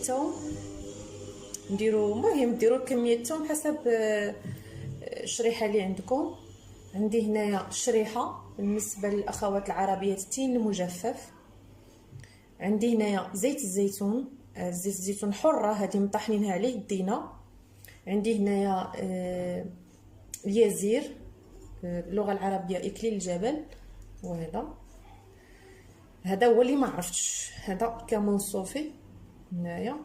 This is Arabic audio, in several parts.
توم، نديرو المهم ديروا كميه توم حسب الشريحه اللي عندكم. عندي هنايا شريحه بالنسبه للاخوات العربيات التين المجفف. عندي هنايا زيت الزيتون، زيت الزيتون حره هذه مطحنينها على يدينا. عندي هنايا اليازير، باللغه العربيه اكليل الجبل، وهذا هذا هو اللي ما عرفتش، هذا كمون صوفي هنايا.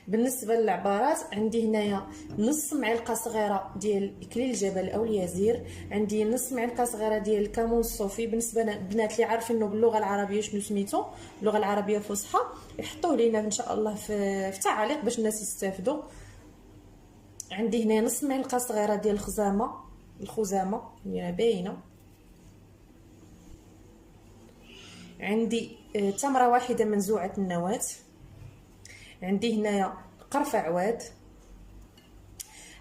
بالنسبه للعبارات عندي هنايا نص معلقه صغيره ديال اكليل الجبل او اليازير، عندي نص معلقه صغيره ديال الكمون الصوفي. بالنسبه للبنات اللي عارفينه باللغه العربيه شنو سميتو اللغه العربيه الفصحى يحطوه لينا ان شاء الله في التعاليق باش الناس يستافدوا. عندي هنا نص معلقه صغيره ديال الخزامه اللي باينه. عندي تمره واحده منزوعه النواه. عندي هنايا قرفه عواد.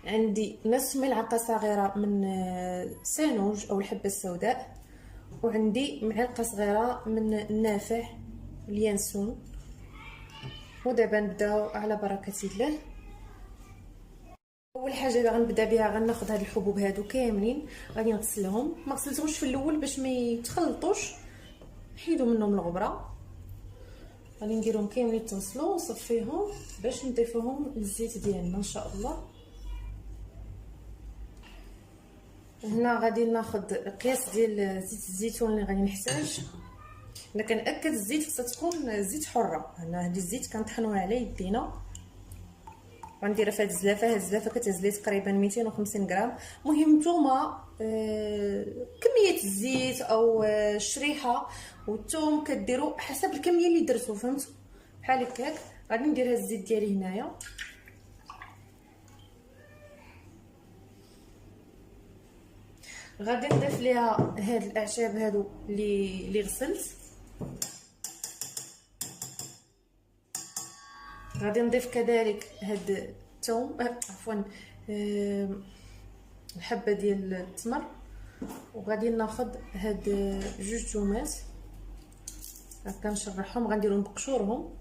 عندي نصف ملعقه صغيره من سانوج او الحبه السوداء. وعندي معلقه صغيره من النافع اليانسون. ودابا نبداو على بركه الله. اول حاجه اللي غنبدا بها غناخذ هاد الحبوب هادو كاملين، غادي نغسلهم. ما غسلتهمش في الاول باش ما يتخلطوش، نحيدو منهم الغبره. غادي نديرهم كاملين يتغسلوا ونصفيهم باش نضيفوهم للزيت ديالنا ان شاء الله. هنا غادي ناخذ قياس ديال زيت الزيتون اللي غادي نحتاج. انا كنأكد الزيت خصها تكون زيت حره. هنا هذه الزيت كنطحنوها على يدينا. غنديرها في هاد الزلافه. هاد الزلافه كتهز تقريبا 250 غرام. المهم نتوما كميه الزيت او الشريحه والثوم كديروا حسب الكميه اللي درتو، فهمتوا؟ بحال هكاك. غادي ندير هاد الزيت ديالي هنايا. غادي نضيف ليها هاد الاعشاب هادو اللي غسلت. غادي نضيف كذلك هاد الثوم عفوا الحبه ديال التمر. وغادي ناخذ هاد جوج تومات هكا نشرحهم، غنديرهم بقشورهم.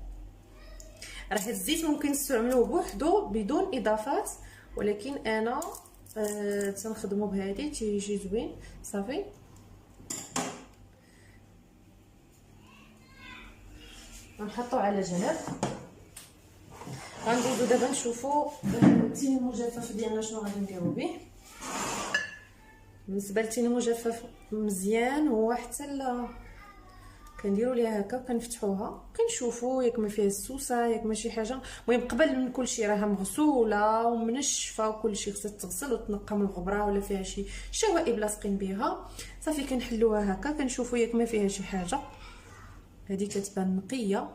راه هاد الزيت ممكن نستعملوه بوحدو بدون اضافات، ولكن انا تنخدمو بهادي تيجي زوين صافي. غنحطو على جنب. غندوزو دابا نشوفو التين المجفف ديالنا شنو غادي نديرو به. بالنسبه للتين المجفف مزيان هو حتى كنديروا ليها هكا كنفتحوها كنشوفوا ياك ما فيها السوسه ياك ما شي حاجه. المهم قبل من كل شيء راها مغسوله ومنشفه وكل شيء خصها تغسل وتنقى من الغبره ولا فيها شي شوائب لاصقين بها. صافي كنحلوها هكا كنشوفوا ياك ما فيها شي حاجه. هذه كتبان نقيه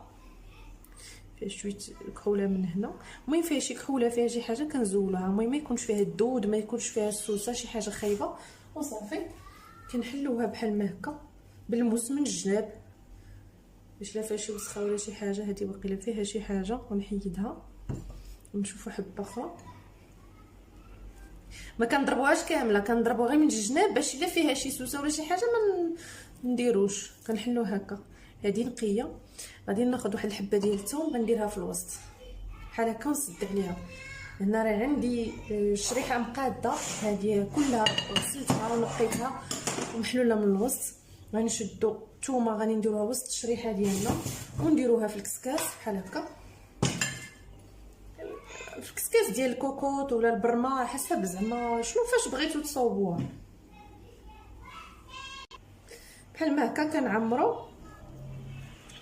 فيها شويه كحوله من هنا. المهم فيها شي كحوله فيها شي حاجه كنزولوها. المهم ما يكونش فيها الدود ما يكونش فيها السوسه شي حاجه خايبه. وصافي كنحلوها بحال ما هكا بالموس من الجناب باش لا فيها شي وسخه ولا شي حاجه. هذه واقيلا فيها شي حاجه ونحيدها ونشوفوا حبه اخرى. ما كنضربوهاش كامله كنضربوها غير من الجناب باش الا فيها شي سوسه ولا شي حاجه ما نديروش. كنحلوها هكا. هذه نقيه. غادي ناخذ واحد الحبه ديال الثوم غنديرها في الوسط بحال هكا ونسد عليها. هنا راه عندي الشريحه مقاده هذه كلها غسلتها ونقيتها ومحلوله من الوسط. غنشدو الثومه غادي نديروها وسط الشريحه ديالنا ونديروها في الكسكاس بحال هكا. في الكسكاس ديال الكوكوط ولا البرمه حسب زعما شنو فاش بغيتو تصاوبوها. بحال ما هكا كنعمرو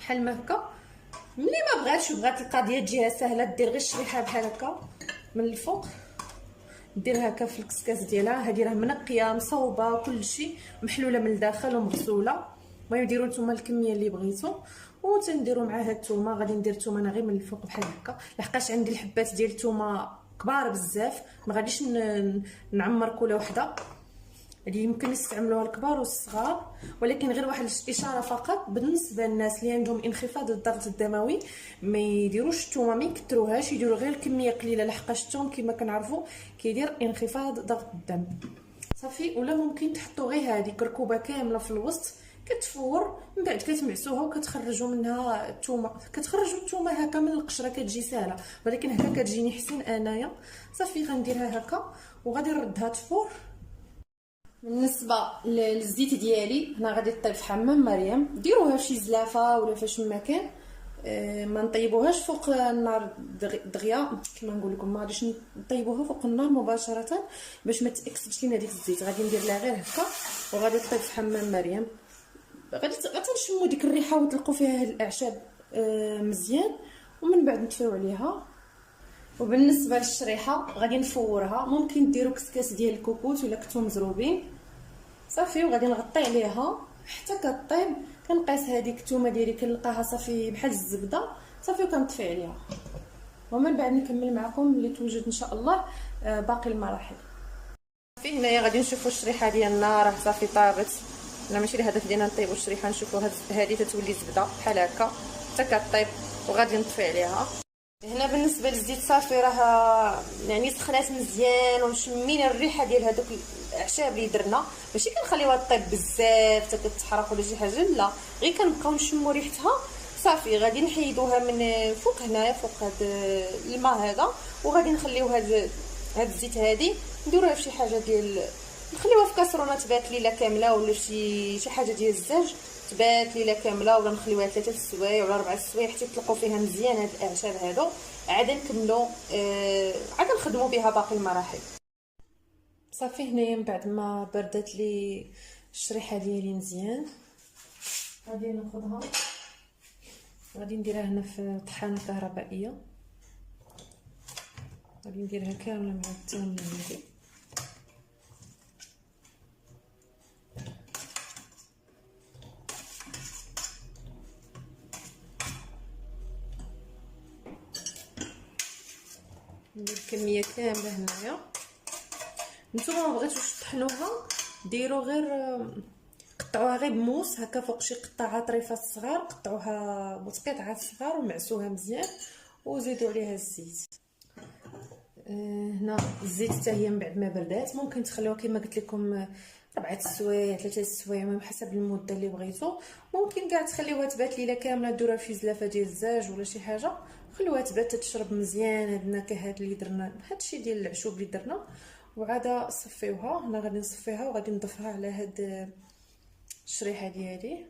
بحال ما هكا. ملي ما بغات القضيه تجيها سهله دير غير الشريحه بحال هكا من الفوق ديرها هكا في الكسكاس ديالها. هذه راه منقيه مصوبه كلشي محلوله من الداخل ومغسوله. المهم ديروا نتوما الكميه اللي بغيتو وتنديروا معها الثومه. غادي ندير الثومه انا غير من الفوق بحال هكا لحقاش عندي الحبات ديال الثومه كبار بزاف ما غاديش نعمر كل وحده. هذه يمكن نستعملوها الكبار والصغار، ولكن غير واحد الاشاره فقط بالنسبه للناس اللي عندهم انخفاض الضغط الدموي ما يديروش الثومه ما يكثروهاش يديروا غير كميه قليله لحقاش الثوم كما كنعرفوا كيدير انخفاض ضغط الدم صافي. ولا ممكن تحطوا غير هذيك ركوبه كامله في الوسط كتفور من بعد كتمعسوها وكتخرجوا منها الثومه. كتخرجوا الثومه هكا من القشره كتجي ساهله، ولكن هكا كتجيني حسين انايا. صافي غنديرها هكا وغادي نردها تفور. بالنسبه للزيت ديالي هنا غادي طيب في حمام مريم. ديروها فشي زلافه ولا فاش ما كان، ما نطيبوهاش فوق النار دغيا كما نقول لكم، ما غاديش نطيبوها فوق النار مباشره باش ما تاكسدش لينا ديك الزيت. غادي ندير لها غير هكا وغادي طيب في حمام مريم. غادي تنشموا ديك الريحه وتلقوا فيها هاد الاعشاب مزيان، ومن بعد نطفيو عليها. وبالنسبه للشريحه غادي نفورها، ممكن ديروا كسكاس ديال الكوكوت ولا كتوم مزروبين. صافي وغادي نغطي عليها حتى كطيب. كنقيس هذيك الثومه ديالي كنلقاها صافي بحال الزبده، صافي وكنطفي عليها. ومن بعد نكمل معكم اللي توجد ان شاء الله باقي المراحل. صافي هنايا غادي نشوفوا الشريحه ديالنا راه صافي طابت. انا ماشي الهدف ديالنا نطيبوا الشريحه، نشوفوا هذه تتولي زبده بحال هكا حتى كطيب وغادي نطفي عليها. هنا بالنسبه للزيت صافي راه يعني سخنات مزيان وشمينا الريحه ديال هذوك الاعشاب اللي درنا. ماشي كنخليوها طيب بزاف حتى كتحرق ولا شي حاجه، لا غير كنبقاو نشموا ريحتها. صافي غادي نحيدوها من فوق هنايا فوق هذا الماء هذا، وغادي نخليو هذا الزيت هذه نديروها في شي حاجه ديال، نخليوها في كاسرونه تبات ليله كامله ولا شي حاجه ديال الزاج تبات ليله كامله، ولا نخليوها 3 السوايع ولا 4 السوايع حتى يطلقوا فيها مزيان هاد الاعشاب هادو. عاد نكملوا عاد نخدموا بها باقي المراحل. صافي هنايا من بعد ما بردت لي الشريحه ديالي مزيان غادي ناخذها، غادي نديرها هنا في طحانه كهربائيه. غادي نديرها كامله مع الثوم ديالي. ندير الكميه كامله هنايا. نتوما ما بغيتوش تطحنوها ديروا غير قطعوها غير بموس هكا فوق شي قطعه طريفات صغار، قطعوها بقطعات صغار ومعسوها مزيان وزيدوا عليها الزيت. هنا الزيت حتى هي من بعد ما بردات ممكن تخليوها كما قلت لكم 4 السوايع 3 السوايع المهم حسب المده اللي بغيتو. ممكن كاع تخليوها تبات ليله كامله، ديروها في زلافه ديال الزاج ولا شي حاجه، خلوها تبات تشرب مزيان هاد النكهات اللي درنا، هادشي ديال العشوب اللي درنا. وعاد صفيوها. هنا غادي نصفيها وغادي نضيفها على هاد الشريحه ديالي.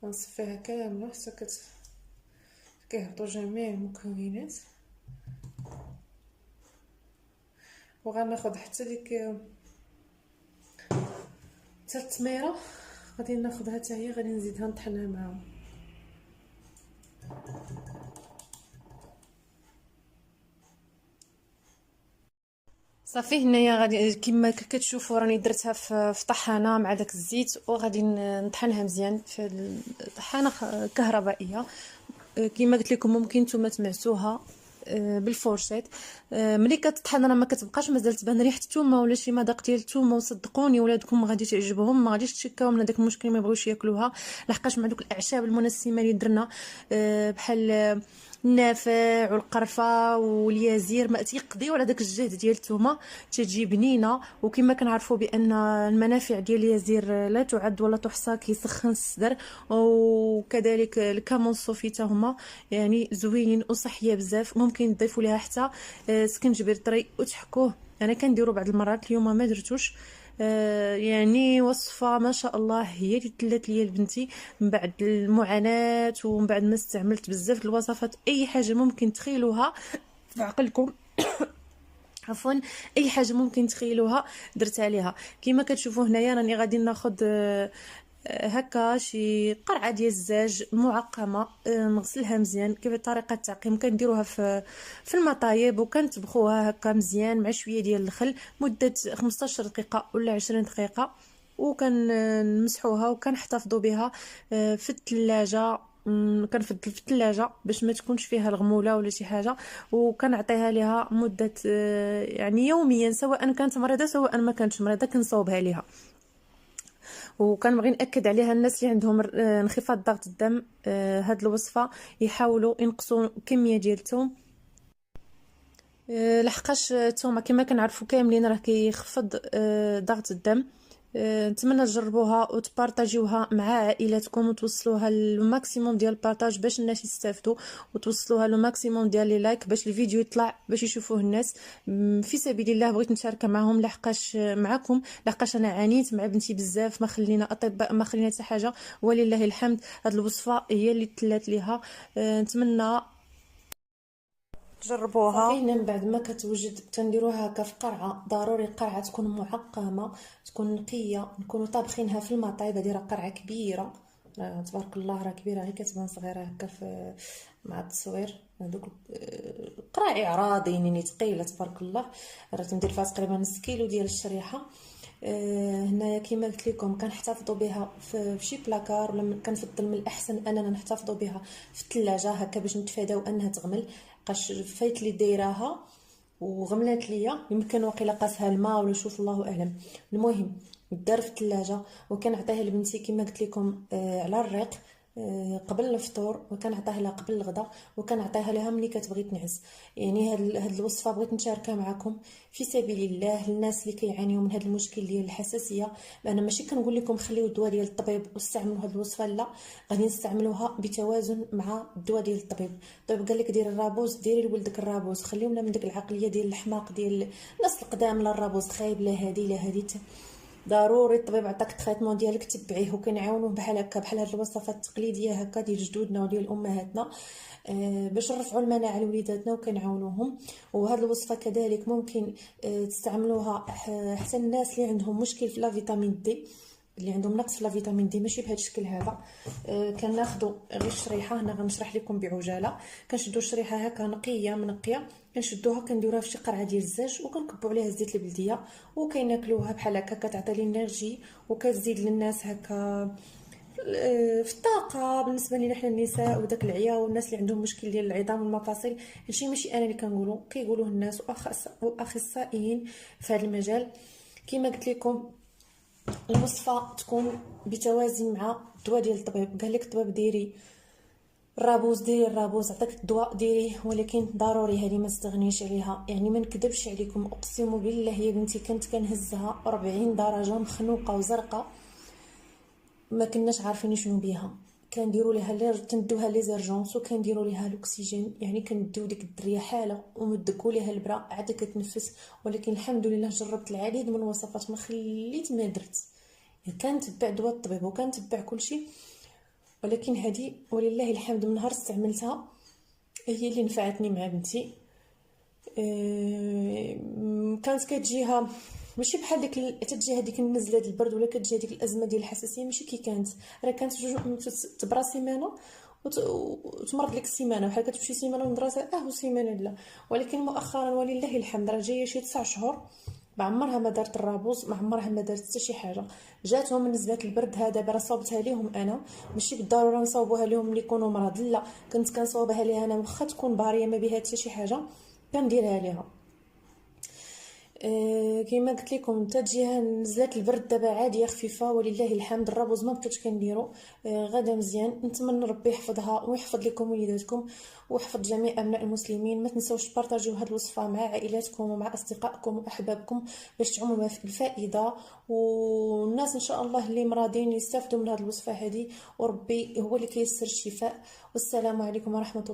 غنصفيها كامله حتى كيهبطوا جميع المكونات. وغناخذ حتى ديك حتى التميره غادي ناخذها حتى هي، غادي نزيدها نطحنها معاهم. صافي هنايا غادي كما كتشوفوا راني درتها في طحانه مع داك الزيت، وغادي نطحنها مزيان في طحانه كهربائيه. كما قلت لكم ممكن نتوما تمعسوها بالفورشيط. ملي كتطحن راه ما كتبقاش مازال تبان ريحه الثومه ولا شي مذاق ديال الثومه، وصدقوني ولادكم ما غادي تعجبهم، ما غاديش تشكاو من هذاك المشكل ما يبغيوش ياكلوها، لحقاش مع دوك الاعشاب المنسمه اللي درنا بحال النافع والقرفه واليازير ما تيقضيو على داك الجهد ديال الثومه، تجي بنينه. وكما كنعرفوا بان المنافع ديال اليازير لا تعد ولا تحصى، كيسخن الصدر، وكذلك الكمون الصوفي هما يعني زوينين وصحيه بزاف. ممكن تضيفوا لها حتى سكنجبير طري وتحكوه. انا كنديرو بعض المرات، اليوم ما درتوش. يعني وصفه ما شاء الله هي اللي تلات ليا لبنتي من بعد المعاناه ومن بعد ما استعملت بزاف الوصفات. اي حاجه ممكن تخيلوها في عقلكم عفوا اي حاجه ممكن تخيلوها درت عليها. كما كتشوفوا هنايا راني غادي ناخذ هكا شي قرعه ديال الزاج معقمه، نغسلها مزيان. كيف طريقه التعقيم كنديروها في المطايب وكنطبخوها هكا مزيان مع شويه ديال الخل مده 15 دقيقه ولا 20 دقيقه، وكنمسحوها وكنحتفظوا بها في الثلاجه. كنفضل في الثلاجه باش ما تكونش فيها الغموله ولا شي حاجه، وكنعطيها ليها مده يعني يوميا، سواء كانت مريضه سواء ما كانتش مريضه كنصاوبها ليها. وكنبغي ناكد عليها الناس اللي عندهم انخفاض ضغط الدم، هاد الوصفه يحاولوا ينقصوا كميه ديال الثوم، لحقاش الثومه كما كنعرفوا كاملين راه كيخفض ضغط الدم. نتمنى تجربوها وتبارطاجيوها مع عائلاتكم وتوصلوها للماكسيموم ديال البارطاج باش الناس يستافدوا، وتوصلوها للماكسيموم ديال لي لايك باش الفيديو يطلع باش يشوفوه الناس. في سبيل الله بغيت نشارك معهم لحقاش معكم، لحقاش انا عانيت مع بنتي بزاف، ما خلينا اطباء ما خلينا حتى حاجه، ولله الحمد هاد الوصفه هي اللي تلات ليها. نتمنى تجربوها. صافي هنا من بعد ما كتوجد تنديروها هكا في قرعه، ضروري قرعه تكون معقمه، تكون نقيه، نكونوا طابخينها في المطيب. هذه راه قرعه كبيره، تبارك الله راه كبيره، غير كتبان صغيره هكا في مع التصوير. هذوك قراعي اعراضي يعني ثقيله تبارك الله، راه تندير فيها تقريبا نص كيلو ديال الشريحه. هنايا كما قلت لكم كنحتفظوا بها في شي بلاكار، ولا كنفضل من الاحسن اننا نحتفظوا بها في الثلاجه هكا باش نتفاداو انها تغمل. بقاش فايت لي دايراها وغملات ليا، يمكن وقيلا قاسها الماء ولا شوف الله اعلم. المهم دار في الثلاجه، وكنعطيها لبنتي كما قلت لكم على الريق قبل الفطور، وكنعطيها لها قبل الغداء، وكنعطيها لها ملي كتبغي تنعس. يعني هاد الوصفه بغيت نشاركها معكم في سبيل الله للناس اللي كيعانيو من هاد المشكل ديال الحساسيه. انا ماشي كنقول لكم خليو الدواء ديال الطبيب واستعملوا هاد الوصفه، لا، غادي نستعملوها بتوازن مع الدواء ديال الطبيب. الطبيب قال لك ديري الرابوز، ديري لولدك الرابوز، خليونا من ديك العقليه ديال الحماق ديال الناس القدام، لا الرابوز خايب، لا هادي لا هادي. ضروري الطبيب عطاك التريتمون ديالك تبعيه، وكنعاونوه بحال هكا بحال هاد الوصفات التقليديه هكا ديال جدودنا وديال امهاتنا باش نرفعوا المناعه لوليداتنا وكنعاونوهم. وهاد الوصفه كذلك ممكن تستعملوها حتى الناس اللي عندهم مشكل في لا فيتامين دي، اللي عندهم نقص في لا فيتامين دي، ماشي بهذا الشكل هذا. كناخذوا غير الشريحه، هنا غنشرح لكم بعجاله. كنشدوا الشريحه هكا نقيه منقيه، كنشدوها كنديروها في شي قرعه ديال الزاج، وكنكبوا عليها الزيت البلديه وكيناكلوها بحال هكا. كتعطي الانرجي وكتزيد للناس هكا في الطاقه. بالنسبه لنا حنا النساء وداك العيا والناس اللي عندهم مشكل ديال العظام والمفاصل، هادشي ماشي انا اللي كنقولو، كيقولوه الناس واخصائيين في هذا المجال. كما قلت لكم الوصفه تكون بتوازي مع الدواء ديال الطبيب. قال لك الطبيب ديري الرابوز، ديري الرابوز، عطاك الدواء ديريه، ولكن ضروري هذه ما تستغنيش عليها. يعني ما نكذبش عليكم، اقسم بالله يا بنتي كنت كنهزها 40 درجه مخنوقه وزرقاء، ما كناش عارفين شنو بيها. كنديروا لها تندوها لي زرجونس، وكنديروا لها الاكسجين، يعني كنديو ديك الدريه حاله ومدقوا لها البرا عاد كتنفس. ولكن الحمد لله جربت العديد من الوصفات ما خليت ما درت، كنتبع دواء الطبيب وكنتبع كلشي، ولكن هذه ولله الحمد من نهار استعملتها هي اللي نفعتني مع بنتي. كانت كتجيها ماشي بحال ديك تجي هذيك النزله ديال البرد، ولا كتجي هذيك الازمه ديال الحساسيه، ماشي كي كانت، راه كانت تبرا سيمانه وتمرض لك السيمانه، بحال كتمشي سيمانه للمدرسه وسيمانه لا. ولكن مؤخرا ولله الحمد راه جايه شي 9 شهور ما عمرها ما دارت الرابوز، ما عمرها ما دارت حتى شي حاجه. جاتهم من نزله البرد هذا دابا صوبتها ليهم انا، ماشي بالضروره نصوبوها لهم ملي يكونوا مرض، لا، كنت كنصوبها ليها انا واخا تكون باريه ما بها حتى شي حاجه كنديرها ليها. كما قلت لكم تجيها نزلات البرد دابا عاديه خفيفه ولله الحمد. الرابوز ما بقيتش كنديرو، غدا مزيان. نتمنى ربي يحفظها ويحفظ لكم وليداتكم ويحفظ جميع ابناء المسلمين. ما تنسوش تبارطاجيو هذه الوصفه مع عائلاتكم ومع اصدقائكم واحبابكم باش تعموا الفائده، والناس ان شاء الله اللي مرادين يستافدوا من هذه الوصفه هذه، وربي هو اللي كيسر الشفاء. والسلام عليكم ورحمه الله.